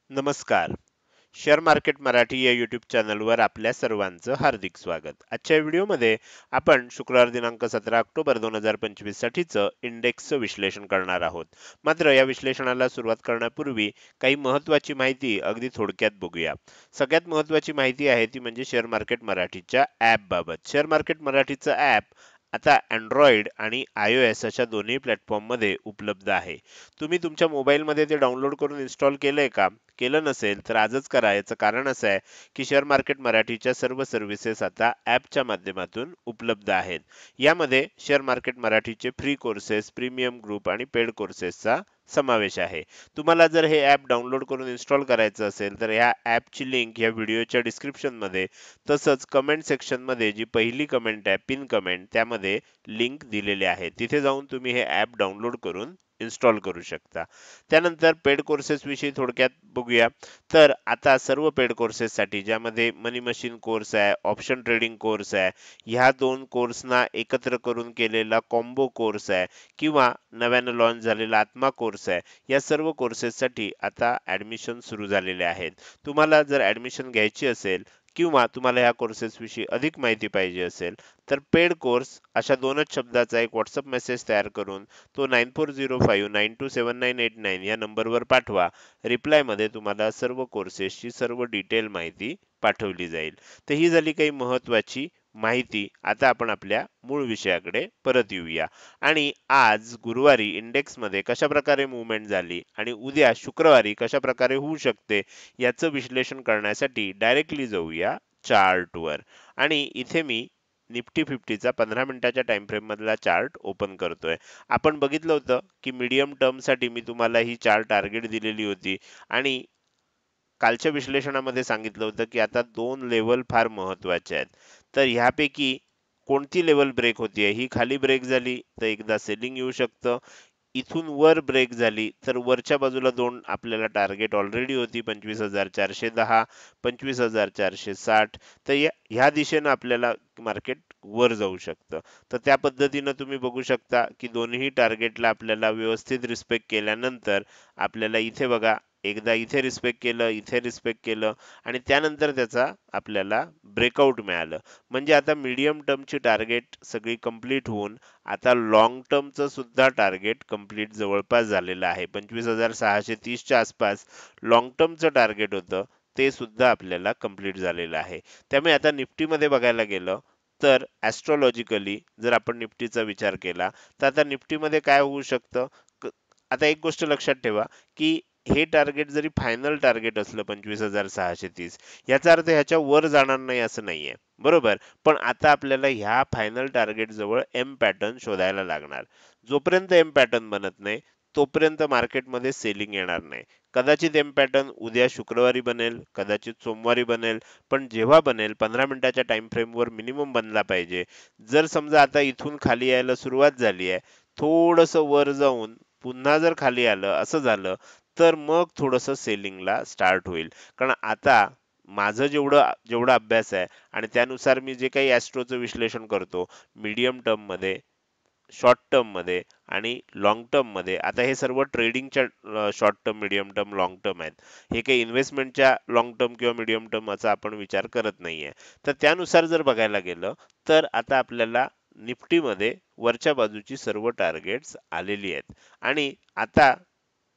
नमस्कार. Share market Marathi या YouTube चॅनलवर आपल्या सर्वांचं हार्दिक स्वागत. आजच्या व्हिडिओमध्ये आपण शुक्रवार दिनांक 17 ऑक्टोबर 2025 साठीचं इंडेक्सचं विश्लेषण करणार आहोत. मात्र या विश्लेषणाला सुरुवात करण्यापूर्वी काही महत्त्वाची माहिती अगदी थोडक्यात बघूया. सगळ्यात महत्त्वाची माहिती आहे ती म्हणजे शेअर मार्केट मराठीच्या ॲप बाबत. शेअर मार्केट मराठीचं ॲप आता Android आणि iOS अशा दोन्ही प्लॅटफॉर्ममध्ये उपलब्ध आहे. तुम्ही तुमच्या मोबाईलमध्ये ते डाउनलोड करून इन्स्टॉल केलंय का? केलं नसेल तर आजच करा. याचं कारण असं आहे की शेअर मार्केट मराठीच्या सर्व सर्व्हिसेस आता ॲपच्या माध्यमातून उपलब्ध आहेत. यामध्ये शेअर मार्केट मराठीचे फ्री कोर्सेस, प्रीमियम ग्रुप आणि पेड कोर्सेसचा समावेश आहे. तुम्हाला जर हे ॲप डाउनलोड करून इन्स्टॉल करायचं असेल तर ह्या ॲपची लिंक या व्हिडिओच्या डिस्क्रिप्शनमध्ये तसंच कमेंट सेक्शनमध्ये जी पहिली कमेंट आहे पिन कमेंट त्यामध्ये लिंक दिलेली आहे. तिथे जाऊन तुम्ही हे ॲप डाउनलोड करून इन्स्टॉल करू शकता. त्यानंतर पेड कोर्सेस विषयी थोडक्यात बघूया. तर आता सर्व पेड कोर्सेससाठी ज्यामध्ये मनी मशीन कोर्स आहे, ऑप्शन ट्रेडिंग कोर्स आहे, ह्या दोन कोर्सना एकत्र करून केलेला कॉम्बो कोर्स आहे किंवा नव्यानं लॉन्च झालेला आत्मा कोर्स आहे, या सर्व कोर्सेससाठी आता ॲडमिशन सुरू झालेले आहेत. तुम्हाला जर ॲडमिशन घ्यायची असेल किंवा तुम्हाला ह्या कोर्सेस विषयी अधिक माहिती पाहिजे असेल तर पेड कोर्स अशा दोनच शब्दाचा एक व्हॉट्सअप मेसेज तयार करून तो 9405927989 या नंबरवर पाठवा. रिप्लायमध्ये तुम्हाला सर्व कोर्सेसची सर्व डिटेल माहिती पाठवली जाईल. तर ही झाली काही महत्त्वाची माहिती. आता आपण आपल्या मूळ विषयाकडे परत येऊया आणि आज गुरुवारी इंडेक्समध्ये कशा प्रकारे मूव्हमेंट झाली आणि उद्या शुक्रवारी कशा प्रकारे होऊ शकते याचं विश्लेषण करण्यासाठी डायरेक्टली जाऊया चार्टवर. आणि इथे मी निफ्टी 50चा 15 मिनिटाच्या टाइम फ्रेम मधला चार्ट ओपन करतोय. आपण बघितलं होतं की मीडियम टर्म साठी मी तुम्हाला ही चार्ट टार्गेट दिलेली होती आणि कालच्या विश्लेषणामध्ये सांगितलं होतं की आता दोन लेवल फार महत्वाचे आहेत. तर ह्यापैकी कोणती लेवल ब्रेक होतीये? ही खाली ब्रेक झाली तर एकदा सेलिंग येऊ शकतं. इथून वर ब्रेक झाली तर वरच्या बाजूला दोन आपल्याला टार्गेट ऑलरेडी होती 25,410, 25,460. तर ह्या दिशेनं आपल्याला मार्केट वर जाऊ शकतं. तर त्या पद्धतीनं तुम्ही बघू शकता की दोन्ही टार्गेटला आपल्याला व्यवस्थित रिस्पेक्ट केल्यानंतर आपल्याला इथे बघा एकदा इथे रिस्पेक्ट केलं, इथे रिस्पेक्ट केलं आणि त्यानंतर त्याचा आपल्याला ब्रेकआउट मिळालं. म्हणजे आता मीडियम टर्मची टार्गेट सगळी कंप्लीट होऊन आता लॉंग टर्मचं सुद्धा टार्गेट कंप्लीट जवळपास झालेलं आहे. 25,630च्या आसपास लॉंग टर्मचं टार्गेट होतं ते सुद्धा आपल्याला कंप्लीट झालेलं आहे. त्यामुळे आता निफ्टीमध्ये बघायला गेलं तर ॲस्ट्रॉलॉजिकली जर आपण निफ्टीचा विचार केला तर आता निफ्टीमध्ये काय होऊ शकतं? आता एक गोष्ट लक्षात ठेवा की हे टार्गेट जरी फायनल टार्गेट असलं 25,630, याचा अर्थ ह्याच्या वर जाणार नाही असं नाहीये, बरोबर. पण आता आपल्याला ह्या फायनल टार्गेट जवळ एम पॅटर्न शोधायला लागणार. जोपर्यंत एम पॅटर्न बनत नाही तोपर्यंत मार्केटमध्ये सेलिंग येणार नाही. कदाचित एम पॅटर्न उद्या शुक्रवारी बनेल, कदाचित सोमवारी बनेल, पण जेव्हा बनेल 15 मिनिटाच्या टाइम फ्रेमवर मिनिमम बनला पाहिजे. जर समजा आता इथून खाली यायला सुरुवात झाली आहे, थोडंसं वर जाऊन पुन्हा जर खाली आलं असं झालं तर मग थोडंसं सेलिंगला स्टार्ट होईल. कारण आता माझं जेवढा जेवढा अभ्यास आहे आणि त्यानुसार मी जे काही ॲस्ट्रोचं विश्लेषण करतो मीडियम टर्ममध्ये, शॉर्ट टर्ममध्ये आणि लाँग टर्ममध्ये, आता हे सर्व ट्रेडिंगच्या short term, medium term, long term आहेत. हे काही इन्व्हेस्टमेंटच्या लाँग टर्म किंवा मीडियम टर्म असा आपण विचार करत नाहीये. तर त्यानुसार जर बघायला गेलं तर आता आपल्याला निफ्टीमध्ये वरच्या बाजूची सर्व टार्गेट्स आलेली आहेत आणि आता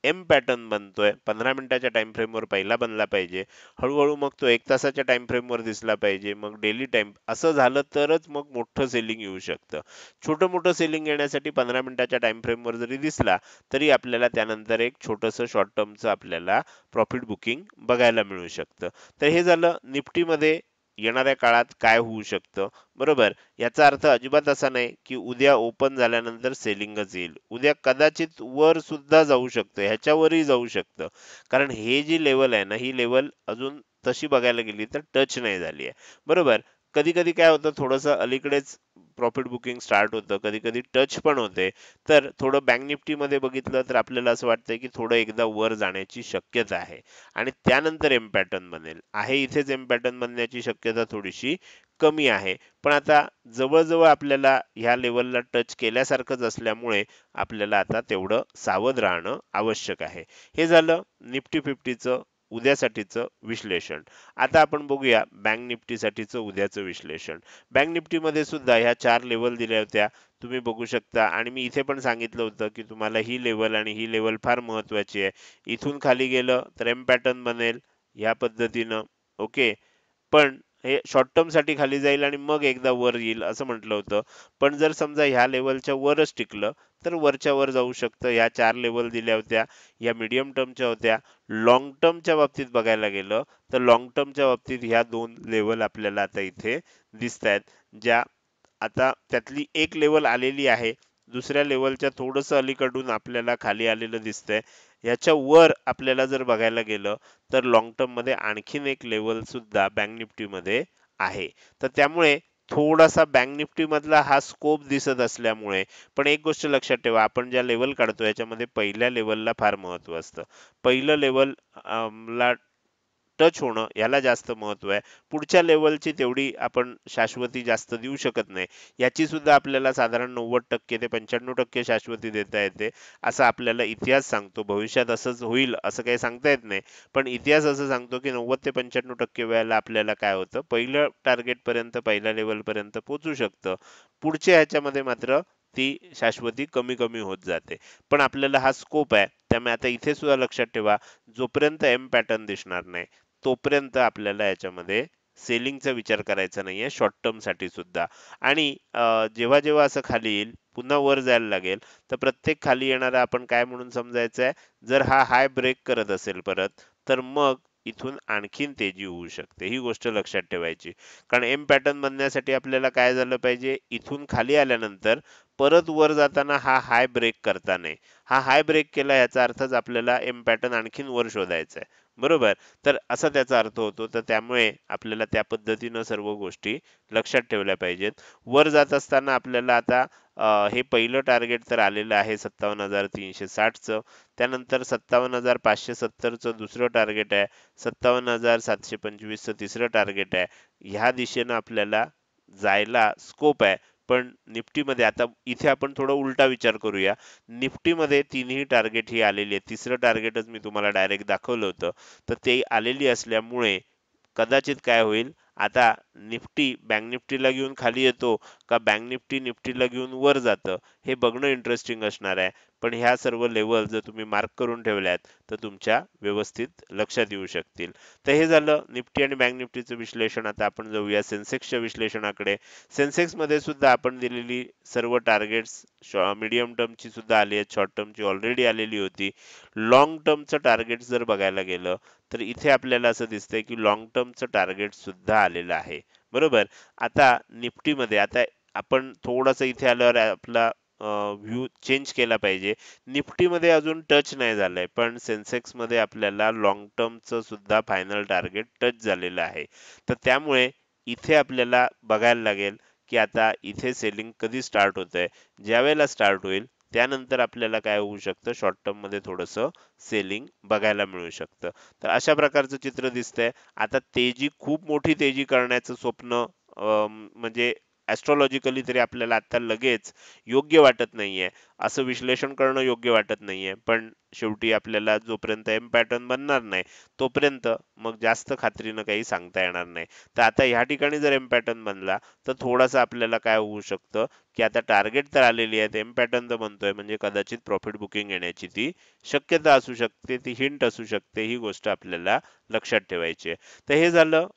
एम पॅटर्न बनतोय. 15 मिनिटाच्या टाइम फ्रेमवर पहिला बनला पाहिजे, हळूहळू मग तो 1 तासाच्या टाइम फ्रेमवर दिसला पाहिजे, मग डेली टाइम. असं झालं तरच मग मोठं सेलिंग येऊ शकतं. छोटं मोठं सेलिंग येण्यासाठी 15 मिनिटाच्या टाइम फ्रेमवर जरी दिसला तरी आपल्याला त्यानंतर एक छोटंसं शॉर्ट टर्मचं आपल्याला प्रॉफिट बुकिंग बघायला मिळू शकतं. तर हे झालं निफ्टीमध्ये येणाऱ्या काळात काय होऊ शकतं, बरोबर. याचा अर्थ अजिबात असा नाही की उद्या ओपन झाल्यानंतर सेलिंगच येईल. उद्या कदाचित वर सुद्धा जाऊ शकतं, ह्याच्यावरही जाऊ शकतं. कारण हे जी लेवल आहे ना, ही लेवल अजून तशी बघायला गेली तर टच नाही झाली आहे, बरोबर. कधी कधी काय होतं, थोडंसं अलीकडेच प्रॉफिट बुकिंग स्टार्ट होतं, कधी कधी टच पण होते. तर थोडं बँक निफ्टीमध्ये बघितलं तर आपल्याला असं वाटतंय की थोडं एकदा वर जाण्याची शक्यता आहे आणि त्यानंतर एम पॅटर्न बनेल. आहे इथेच एम पॅटर्न बनण्याची शक्यता थोडीशी कमी आहे. पण आता जवळ-जवळ आपल्याला ह्या लेवलला टच केल्यासारखंच असल्यामुळे आपल्याला आता तेवढं सावध राहणं आवश्यक आहे. हे झालं निफ्टी 50चं उद्यासाठीचं विश्लेषण. आता आपण बघूया बँक निफ्टीसाठीचं उद्याचं विश्लेषण. बँक निफ्टीमध्ये सुद्धा ह्या 4 लेवल दिल्या होत्या. तुम्ही बघू शकता आणि मी इथे पण सांगितलं होतं की तुम्हाला ही लेवल आणि ही लेवल फार महत्वाची आहे. इथून खाली गेलं तर एम पॅटर्न बनेल ह्या पद्धतीनं. ओके. पण हे शॉर्ट टर्म साठी खाली जाईल आणि मग एकदा वर येईल असं म्हटलं होतं. पण जर समजा ह्या लेवलच्या वरच टिकलं तर वरच्या वर जाऊ शकतं. ह्या 4 लेवल दिल्या होत्या, या मीडियम टर्मच्या होत्या. लॉंग टर्मच्या बाबतीत बघायला गेलं तर लॉंग टर्मच्या बाबतीत ह्या 2 लेवल आपल्याला आता इथे दिसत आहेत, ज्या आता त्यातली एक लेवल आलेली आहे, दुसऱ्या लेवलच्या थोडस अलीकडून आपल्याला खाली आलेलं दिसतंय. याच्या वर आपल्याला जर बघायला गेलं तर लॉंग टर्म मध्ये आणखीन एक लेवल सुद्धा बँक निफ्टी मध्ये आहे. तर त्यामुळे थोडासा बँक निफ्टी मधला हा स्कोप दिसत असल्यामुळे, पण एक गोष्ट लक्षात ठेवा, आपण ज्या लेवल काढतो याच्यामध्ये पहिल्या लेवलला फार महत्व असतं. पहिलं लेवल ला टच होणं याला जास्त महत्व आहे. पुढच्या लेवलची तेवढी आपण शाश्वती जास्त देऊ शकत नाही. याची सुद्धा आपल्याला साधारण 90% ते 95% शाश्वती देता येते असं आपल्याला इतिहास सांगतो. भविष्यात असंच होईल असं काही सांगता येत नाही, पण इतिहास असं सांगतो की 90 ते 95% वेळेला आपल्याला काय होतं, पहिलं टार्गेट पर्यंत पहिल्या लेवल पर्यंत पोहोचू शकतं. पुढच्या ह्याच्यामध्ये मात्र ती शाश्वती कमी कमी होत जाते. पण आपल्याला हा स्कोप आहे, त्यामुळे आता इथे सुद्धा लक्षात ठेवा, जोपर्यंत एम पॅटर्न दिसणार नाही तोपर्यंत आपल्याला याच्यामध्ये सेलिंगचा विचार करायचा नाहीये शॉर्ट टर्म साठी सुद्धा. आणि जेव्हा जेव्हा असं खाली येईल पुन्हा वर जायला लागेल तर प्रत्येक खाली येणारा आपण काय म्हणून समजायचं आहे, जर हा हाय ब्रेक करत असेल परत तर मग इथून आणखीन तेजी होऊ शकते. ही गोष्ट लक्षात ठेवायची. कारण एम पॅटर्न बनण्यासाठी आपल्याला काय झालं पाहिजे, इथून खाली आल्यानंतर परत वर जाताना हा हाय ब्रेक करता नये. हा हाय ब्रेक केला याचा अर्थच आपल्याला एम पॅटर्न आणखीन वर शोधायचा आहे, बरोबर. तर असा त्याचा अर्थ होतो. तर त्यामुळे आपल्याला त्या पद्धतीनं सर्व गोष्टी लक्षात ठेवल्या पाहिजेत. वर जात असताना आपल्याला आता हे पहिलं टार्गेट तर आलेलं आहे 57,360 चं. त्यानंतर 57,570 चं दुसरं टार्गेट आहे. 57,725 चं तिसरं टार्गेट आहे. ह्या दिशेनं आपल्याला जायला स्कोप आहे. पण निफ्टीमध्ये आता इथे आपण थोडा उलटा विचार करूया. निफ्टीमध्ये तिन्ही टार्गेट ही आलेली आहेत. तिसरं टार्गेटच मी तुम्हाला डायरेक्ट दाखवलं होतं. तर ते आलेली असल्यामुळे कदाचित काय होईल, आता निफ्टी बँक निफ्टीला घेऊन खाली येतो का बँक निफ्टी निफ्टीला घेऊन वर जातं, हे बघणं इंटरेस्टिंग असणार आहे. पण ह्या सर्व लेवल जर तुम्ही मार्क करून ठेवल्यात तर तुमच्या व्यवस्थित लक्षात येऊ शकतील. तर हे झालं निफ्टी आणि बँक निफ्टीचं विश्लेषण. आता आपण जाऊया सेन्सेक्सच्या विश्लेषणाकडे. सेन्सेक्स मध्ये सुद्धा आपण दिलेली सर्व टार्गेट्स मीडियम टर्मची सुद्धा आली आहेत, शॉर्ट टर्मची ऑलरेडी आलेली होती. लॉंग टर्मचं टार्गेट जर बघायला गेलं तर इथे आपल्याला असं दिसतंय की लॉंग टर्मचं टार्गेट सुद्धा आलेलं आहे, बरोबर. आता निफ्टीमध्ये आता आपण थोडंसं इथे आल्यावर आपला व्ह्यू चेंज केला पाहिजे. निफ्टीमध्ये अजून टच नाही झालंय, पण सेन्सेक्स मध्ये आपल्याला लॉंग टर्मचं सुद्धा फायनल टार्गेट टच झालेलं आहे. तर त्यामुळे इथे आपल्याला बघायला लागेल की आता इथे सेलिंग कधी स्टार्ट होतंय. ज्यावेळेला स्टार्ट होईल त्यानंतर आपल्याला काय होऊ शकतं, शॉर्ट टर्म मध्ये थोडंसं सेलिंग बघायला मिळू शकतं. तर अशा प्रकारचं चित्र दिसतंय. आता तेजी, खूप मोठी तेजी करण्याचं स्वप्न म्हणजे ऍस्ट्रॉलॉजिकली तरी आपल्याला आता लगेच योग्य वाटत नाहीये. असं विश्लेषण करणं योग्य वाटत नाहीये. पण शेवटी आपल्याला जोपर्यंत एम पॅटर्न बनणार नाही तोपर्यंत मग जास्त खात्रीनं काही सांगता येणार नाही. तर आता ह्या ठिकाणी जर एम पॅटर्न बनला तर थोडासा आपल्याला काय होऊ शकतं की आता टार्गेट तर आलेली आहे, एम पॅटर्न तर बनतोय, म्हणजे कदाचित प्रॉफिट बुकिंग येण्याची ती शक्यता असू शकते, ती हिंट असू शकते. ही गोष्ट आपल्याला लक्षात ठेवायची आहे. तर हे झालं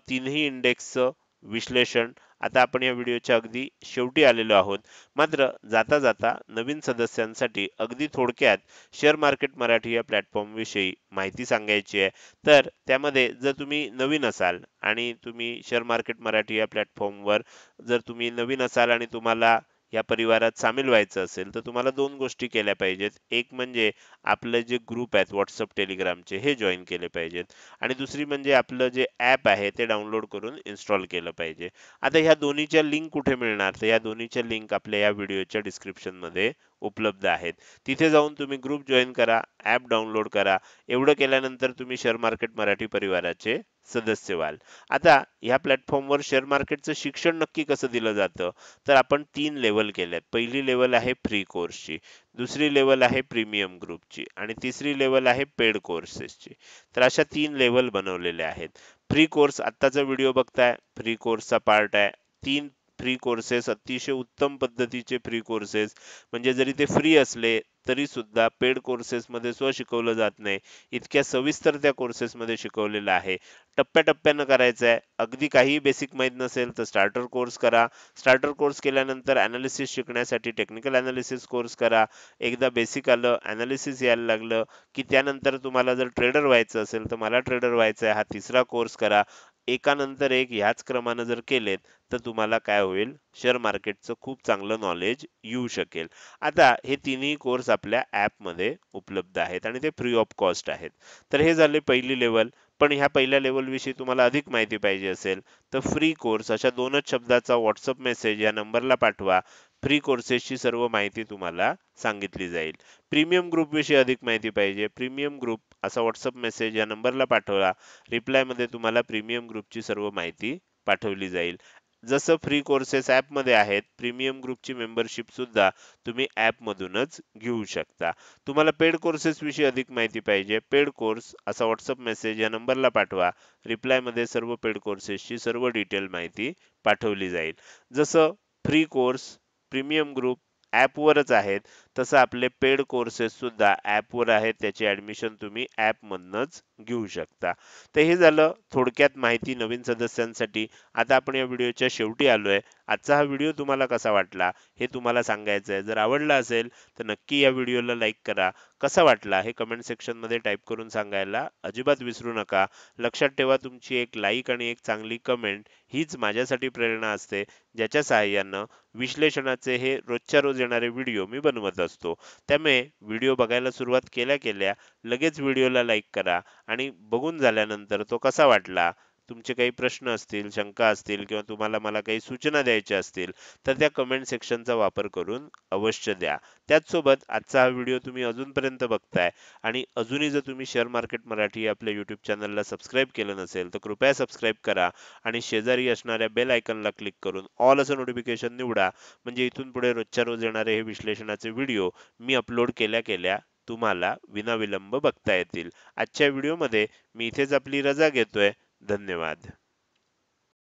तीनही इंडेक्सचं विश्लेषण. आता आपण या व्हिडिओच्या अगदी शेवटी आलेलो आहोत. मात्र जाता जाता नवीन सदस्यांसाठी अगदी थोडक्यात शेअर मार्केट मराठी या प्लॅटफॉर्म विषयी माहिती सांगायची आहे. तर त्यामध्ये जर तुम्ही नवीन असाल आणि तुम्ही शेअर मार्केट मराठी या प्लॅटफॉर्मवर जर तुम्ही नवीन असाल आणि तुम्हाला या परिवारात सामील व्हायचं असेल तर तुम्हाला दोन गोष्टी केल्या पाहिजेत. एक म्हणजे आपले जे ग्रुप आहेत व्हॉट्सअप टेलिग्रामचे हे जॉईन केले पाहिजेत, आणि दुसरी म्हणजे आपलं जे ॲप आहे ते डाउनलोड करून इन्स्टॉल केलं पाहिजे. आता ह्या दोन्हीच्या लिंक कुठे मिळणार, तर या दोन्हीच्या लिंक आपल्या या व्हिडिओच्या डिस्क्रिप्शन मध्ये उपलब्ध आहेत. तिथे जाऊन तुम्ही ग्रुप जॉईन करा, ॲप डाउनलोड करा. एवढं केल्यानंतर तुम्ही शेअर मार्केट मराठी परिवाराचे सदस्य व्हाल. आता ह्या प्लॅटफॉर्मवर शेअर मार्केटचं शिक्षण नक्की कसं दिलं जातं, तर आपण 3 लेव्हल केल्यात. पहिली लेव्हल आहे फ्री कोर्सची, दुसरी लेव्हल आहे प्रीमियम ग्रुपची आणि तिसरी लेव्हल आहे पेड कोर्सेसची. तर अशा 3 लेव्हल बनवलेल्या आहेत. फ्री कोर्स आत्ताचा व्हिडिओ बघताय, फ्री कोर्सचा पार्ट आहे. 3 फ्री कोर्सेस, अतिशय उत्तम पद्धतीचे फ्री कोर्सेस, म्हणजे जरी ते फ्री असले तरी सुद्धा पेड कोर्सेसमध्ये शिकवलं जात नाही. इतक्या सविस्तर त्या कोर्सेसमध्ये शिकवलेलं आहे. टप्प्याटप्प्यानं करायचं आहे. अगदी काहीही बेसिक माहीत नसेल तर स्टार्टर कोर्स करा. स्टार्टर कोर्स केल्यानंतर एनालिसिस शिकण्यासाठी टेक्निकल एनालिसिस कोर्स करा. एकदा बेसिक आलं, एनालिसिस यायला लागलं, की त्यानंतर तुम्हाला जर ट्रेडर व्हायचं असेल तर मला ट्रेडर व्हायचं आहे, हा तिसरा कोर्स करा. एकानंतर एक ह्याच क्रमानं जर केलेत तर तुम्हाला काय होईल, शेअर मार्केटचं खूप चांगलं नॉलेज येऊ शकेल. आता हे तिन्ही कोर्स आपल्या ॲपमध्ये उपलब्ध आहेत आणि ते फ्री ऑफ कॉस्ट आहेत. तर हे झाले पहिली लेव्हल. पण ह्या पहिल्या लेव्हलविषयी तुम्हाला अधिक माहिती पाहिजे असेल तर फ्री कोर्स अशा 2च शब्दाचा व्हॉट्सअप मेसेज या नंबरला पाठवा. फ्री कोर्सेसची सर्व माहिती तुम्हाला सांगितली जाईल. प्रीमियम ग्रुपविषयी अधिक माहिती पाहिजे, प्रीमियम ग्रुप असा व्हॉट्सअप मेसेज या नंबरला पाठवा. रिप्लायमध्ये तुम्हाला प्रीमियम ग्रुपची सर्व माहिती पाठवली जाईल. जसं फ्री कोर्सेस ॲपमध्ये आहेत, प्रीमियम ग्रुपची मेंबरशिप सुद्धा तुम्ही ॲपमधूनच घेऊ शकता. तुम्हाला पेड कोर्सेस विषयी अधिक माहिती पाहिजे, पेड कोर्स असा व्हॉट्सअप मेसेज या नंबरला पाठवा. रिप्लायमध्ये सर्व पेड कोर्सेसची सर्व डिटेल माहिती पाठवली जाईल. जसं फ्री कोर्स, प्रीमियम ग्रुप ॲपवरच आहेत, तसं आपले पेड कोर्सेस सुद्धा ॲपवर आहेत. त्याची ॲडमिशन तुम्ही ॲपमधनंच घेऊ शकता. तर हे झालं थोडक्यात माहिती नवीन सदस्यांसाठी. आता आपण या व्हिडिओच्या शेवटी आलोय. आजचा हा व्हिडिओ तुम्हाला कसा वाटला हे तुम्हाला सांगायचं आहे. जर आवडला असेल तर नक्की या व्हिडिओला लाईक करा. कसा वाटला हे कमेंट सेक्शनमध्ये टाईप करून सांगायला अजिबात विसरू नका. लक्षात ठेवा, तुमची एक लाईक आणि एक चांगली कमेंट हीच माझ्यासाठी प्रेरणा असते, ज्याच्या सहाय्यानं विश्लेषणाचे हे रोजच्या रोज येणारे व्हिडिओ मी बनवत असतो. त्यामुळे व्हिडिओ बघायला सुरुवात केल्या केल्या लगेच व्हिडिओला लाईक करा आणि बघून झाल्यानंतर तो कसा वाटला, तुमचे काही प्रश्न असतील, शंका असतील किंवा तुम्हाला मला काही सूचना द्यायच्या असतील तर त्या कमेंट सेक्शनचा वापर करून अवश्य द्या. त्याचसोबत आजचा हा व्हिडिओ तुम्ही अजूनपर्यंत बघताय आणि अजूनही जर तुम्ही शेअर मार्केट मराठी आपल्या यूट्यूब चॅनलला सबस्क्राईब केलं नसेल तर कृपया सबस्क्राईब करा आणि शेजारी असणाऱ्या बेल आयकॉनला क्लिक करून ऑल असं नोटिफिकेशन निवडा. म्हणजे इथून पुढे रोजच्या रोज येणारे हे विश्लेषणाचे व्हिडिओ मी अपलोड केल्या केल्या तुम्हाला विनाविलंब बघता येतील. आजच्या व्हिडिओमध्ये मी इथेच आपली रजा घेतोय. धन्यवाद.